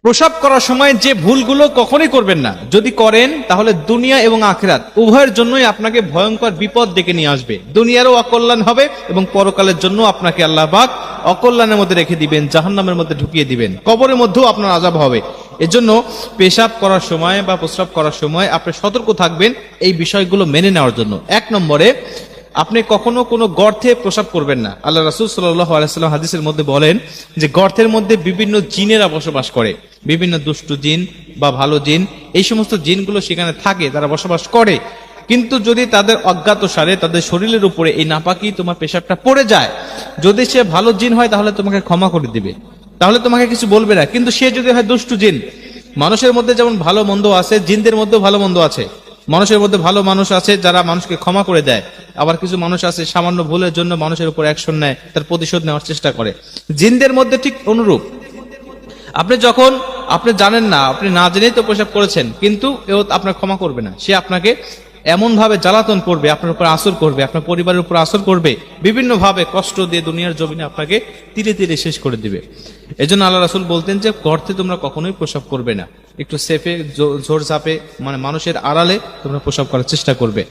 প্রসাব করার সময় যে ভুলগুলো কখনোই করবেন না, যদি করেন তাহলে দুনিয়া এবং আখিরাত উভয়ের জন্যই আপনাকে ভয়ঙ্কর বিপদ ডেকে নিয়ে আসবে। দুনিয়ারও অকল্যাণ হবে এবং পরকালের জন্য আপনাকে আল্লাহ পাক অকল্যাণের মধ্যে রেখে দিবেন, জাহান্নামের মধ্যে ঢুকিয়ে দিবেন, কবরের মধ্যেও আপনার আযাব হবে। এজন্য পেশাব করার সময় বা প্রস্রাব করার সময় আপনি সতর্ক থাকবেন এই বিষয়গুলো মেনে নেওয়ার জন্য। 1 নম্বরে, আপনি কখনো কোনো গর্তে প্রসাব করবেন না। আল্লাহ রাসূল সাল্লাল্লাহু আলাইহি ওয়াসাল্লাম হাদিসের মধ্যে বলেন যে গর্তের মধ্যে বিভিন্ন জিনেরা বসবাস করে, বিভিন্ন দুষ্ট জিন বা ভালো জিন, এই সমস্ত জিনগুলো সেখানে থাকে, তারা বসবাস করে। কিন্তু যদি তাদের অজ্ঞাতসারে তাদের শরীরের উপরে এই নাপাকি তোমার পেশাবটা পড়ে যায়, যদি সে ভালো জিন হয় তাহলে তোমাকে ক্ষমা করে দিবে, তাহলে তোমাকে কিছু বলবে না। কিন্তু সে যদি হয় দুষ্ট জিন, মানুষের মধ্যে যেমন ভালো মন্দ আছে, জিনদের মধ্যেও ভালো মন্দ আছে। মানুষের মধ্যে ভালো মানুষ আছে যারা মানুষকে ক্ষমা করে দেয়, আবার কিছু মানুষ আছে সামান্য ভুলের জন্য মানুষের উপর অ্যাকশন নেয়, তার প্রতিশোধ নেওয়ার চেষ্টা করে। জিনদের মধ্যে ঠিক অনুরূপ। আপনি জানেন না, আপনি না জেনেই তো পেশাব করেছেন, কিন্তু এও আপনার ক্ষমা করবে না। সে আপনাকে এমন ভাবে জ্বালাতন করবে, আপনার উপর আসর করবে, আপনার পরিবারের উপর আসর করবে, বিভিন্ন ভাবে কষ্ট দিয়ে দুনিয়ার জমিনে আপনাকে ধীরে ধীরে শেষ করে দিবে। এজন্য আল্লাহ রাসূল বলতেন যে গর্তে তোমরা কখনোই প্রসাব করবে না, একটু সেফে ঝোর ঝাপে, মানে মানুষের আড়ালে তোমরা প্রসাব করার চেষ্টা করবে।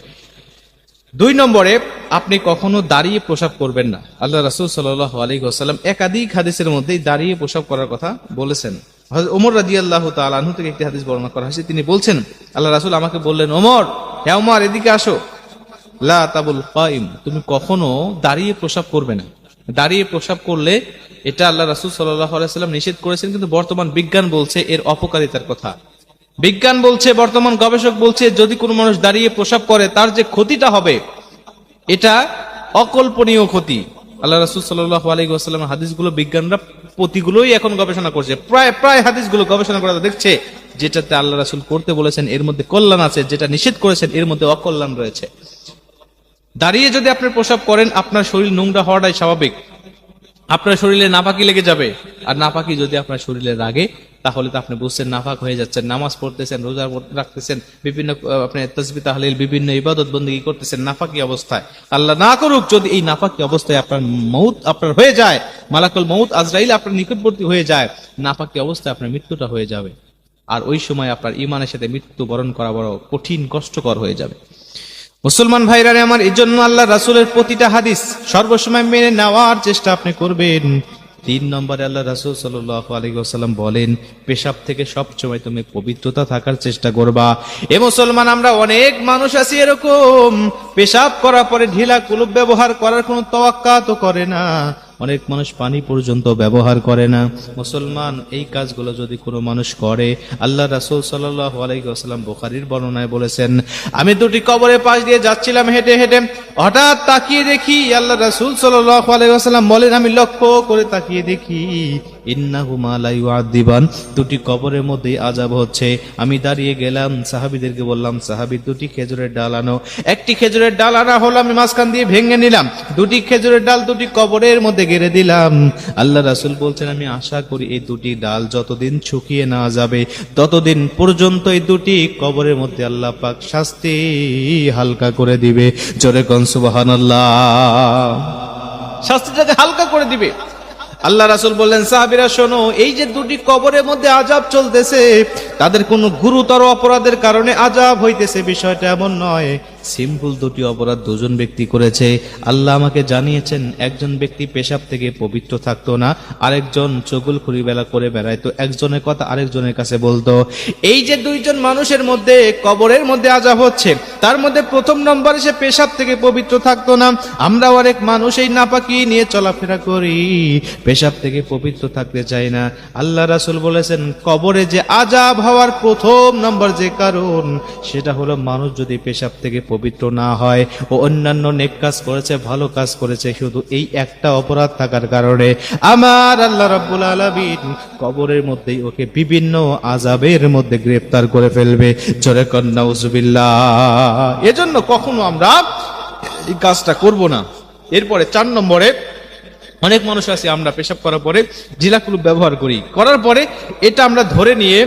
2 নম্বরে, আপনি কখনো দাঁড়িয়ে প্রসাব করবেন না। আল্লাহ রাসূল সাল্লাল্লাহু আলাইহি ওয়াসাল্লাম একাধিক হাদিসের মধ্যে দাঁড়িয়ে প্রসাব করার কথা বলেছেন। হযরত ওমর রাদিয়াল্লাহু তাআলা আনহু থেকে একটি হাদিস বর্ণনা করা হয়েছে, তিনি বলছেন আল্লাহ রাসূল আমাকে বললেন, ওমর, হে ওমর, এদিকে আসো, লা তাবুল কাইম, তুমি কখনো দাঁড়িয়ে প্রসাব করবে না। দাঁড়িয়ে প্রসাব করলে এটা আল্লাহ রাসূল সাল্লাল্লাহু আলাইহি ওয়াসাল্লাম নিষেধ করেছেন, কিন্তু বর্তমান বিজ্ঞান বলছে এর অপকারিতার কথা। বিজ্ঞান বলছে, বর্তমান গবেষক বলছে, যদি কোনো মানুষ দাঁড়িয়ে প্রসাব করে তার যে ক্ষতিটা হবে এটা অকল্পনীয় ক্ষতি। আল্লাহ রাসূল সাল্লাল্লাহু আলাইহি ওয়াসাল্লামের হাদিসগুলো বিজ্ঞানরা প্রতিগুলোই এখন গবেষণা করছে, প্রায় হাদিসগুলো গবেষণা করে দেখছে যেটাতে আল্লাহ রাসূল করতে বলেছেন এর মধ্যে কল্যাণ আছে, যেটা নিষেধ করেছেন এর মধ্যে অকল্যাণ রয়েছে। দাঁড়িয়ে যদি আপনি প্রসাব করেন, আপনার শরীর নোংরা হওয়াটাই স্বাভাবিক, আপনার শরীরে নাপাকি লেগে যাবে। আর নাপাকি যদি আপনার শরীরে লাগে তাহলে তো আপনি বুঝছেন নাপাক হয়ে যাচ্ছেন, নামাজ পড়তেছেন, রোজা রাখতেছেন, বিভিন্ন আপনি তাসবিহ তাহলিল বিভিন্ন ইবাদত বন্দেগী করতেছেন নাপাকি অবস্থায়। আল্লাহ না করুক যদি এই নাপাকি অবস্থায় আপনার মউত আপনার হয়ে যায়, মালাকুল মউত আজরাইল আপনার নিকটবর্তী হয়ে যায়, নাপাকি অবস্থায় আপনার মৃত্যুটা হয়ে যাবে। আর ওই সময় আপনার ঈমানের সাথে মৃত্যু বরণ করা বড় কঠিন, কষ্টকর হয়ে যাবে। মুসলমান ভাইরা আমার, এই জন্য আল্লাহ রাসূলের প্রতিটা হাদিস সর্বসময় মেনে নেওয়ার চেষ্টা আপনি করবেন। 3 নম্বরে আল্লাহ রাসূল সাল্লাল্লাহু আলাইহি ওয়াসাল্লাম বলেন, পেশাব থেকে সবসময় তুমি পবিত্রতা থাকার চেষ্টা করবা। এ মুসলমান, আমরা অনেক মানুষ আছি এরকম, পেশাব করার পরে ঢিলা কুলুপ ব্যবহার করার কোনো তাওয়াক্কা তো করে না, অনেক মানুষ পানি পর্যন্ত ব্যবহার করে না। মুসলমান, এই কাজগুলো যদি কোনো মানুষ করে, আল্লাহ রাসূল সাল্লাল্লাহু আলাইহি ওয়াসাল্লাম বুখারীর বর্ণনায় বলেছেন, আমি 2টি কবরের পাশ দিয়ে যাচ্ছিলাম হেঁটে হেঁটে, হঠাৎ তাকিয়ে দেখি, আল্লাহ রাসূল সাল্লাল্লাহু আলাইহি ওয়াসাল্লাম বলেন, আমি লক্ষ্য করে তাকিয়ে দেখি, ইন্নাহুমা লা ইউআযিবান, 2টি কবরের মধ্যে আযাব হচ্ছে। আমি দাঁড়িয়ে গেলাম, সাহাবীদেরকে বললাম, সাহাবী 2টি খেজুরের ডাল আনো। 1টি খেজুরের ডাল আনা হলো, আমি মাঝখান দিয়ে ভেঙে নিলাম, 2টি খেজুরের ডাল 2টি কবরের মধ্যে গেড়ে দিলাম। আল্লাহ রাসূল বলছেন, আমি আশা করি এই 2টি ডাল যতদিন শুকিয়ে না যাবে ততদিন পর্যন্ত এই 2টি কবরের মধ্যে আল্লাহ পাক শাস্তি হালকা করে দিবে। জোরে কোন সুবহানাল্লাহ, শাস্তিটাকে হালকা করে দিবে। আল্লাহ রাসূল বললেন, সাহাবীরা শোনো, এই যে 2টি কবরের মধ্যে আযাব চলতেছে, তাদের কোনো গুরুতর অপরাধের কারণে আযাব হইতেছে, বিষয়টা এমন নয়। সিম্পল 2টি অপরাধ 2জন ব্যক্তি করেছে। আল্লাহ আমাকে জানিয়েছেন, একজন ব্যক্তি পেশাব থেকে পবিত্র থাকতো না, আরেকজন চুগলখড়ি বেলা করে বেড়াইতো, একজনের কথা আরেকজনের কাছে বলতো। এই যে 2জন মানুষের মধ্যে কবরের মধ্যে আযাব হচ্ছে, তার মধ্যে 1ম নম্বরে সে পেশাব থেকে পবিত্র থাকতো না। আমরা অনেক মানুষ এই নাপাকি নিয়ে চলাফেরা করি, পেশাব থেকে পবিত্র থাকতে চাই না। আল্লাহ রাসূল বলেছেন, কবরে যে আযাব হওয়ার 1ম নম্বর যে কারণ, সেটা হলো মানুষ যদি পেশাব থেকে পবিত্র না হয়, ও অন্যান্য নেক কাজ করেছে, ভালো কাজ করেছে, শুধু এই একটা অপরাধ থাকার কারণে আমার আল্লাহ রাব্বুল আলামিন কবরের মধ্যেই ওকে বিভিন্ন আযাবের মধ্যে গ্রেফতার করে ফেলবে। জোরে কোন নাউজুবিল্লাহ। এজন্য কখনো আমরা এই কাজটা করব না। এরপরে 4 নম্বরে, অনেক মানুষ আছে আমরা পেশাব করার পরে ঢিলা কুলুপ ব্যবহার করি, করার পরে এটা আমরা ধরে নিয়ে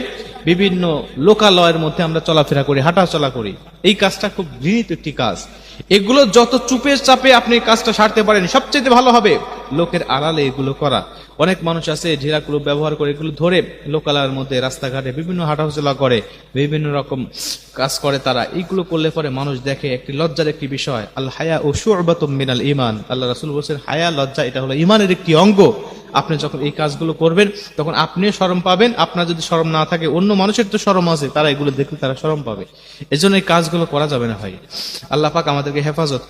বিভিন্ন লোকালয়ের মধ্যে আমরা চলাফেরা করি, হাঁটা চলা করি। এই কাজটা খুব ঘৃণিত একটি কাজ। এগুলো যত চুপে চাপে আপনি কাজটা সারতে পারেন সবচেয়ে ভালো হবে। লোকের আড়ালে এগুলো করা। অনেক মানুষ আছে ঢিলাগুলো ব্যবহার করে এগুলো ধরে লোকালয়ের মধ্যে রাস্তাঘাটে বিভিন্ন হাঁটাচলা করে, বিভিন্ন রকম কাজ করে তারা। এইগুলো করলে পরে মানুষ দেখে, একটি লজ্জার একটি বিষয়। আল হায়া ও শু'বাতুম মিনাল ঈমান, আল্লাহ রাসূল বলেছেন হায়া, লজ্জা, এটা হলো ঈমানের একটি অঙ্গ। আপনি যখন এই কাজগুলো করবেন তখন আপনিও শরম পাবেন। আপনার যদি শরম না থাকে, অন্য মানুষের তো শরম আছে, তারা এগুলো দেখলে তারা শরম পাবে। এজন্য এই কাজগুলো করা যাবে না ভাই। আল্লাহ পাক আমাদেরকে হেফাজত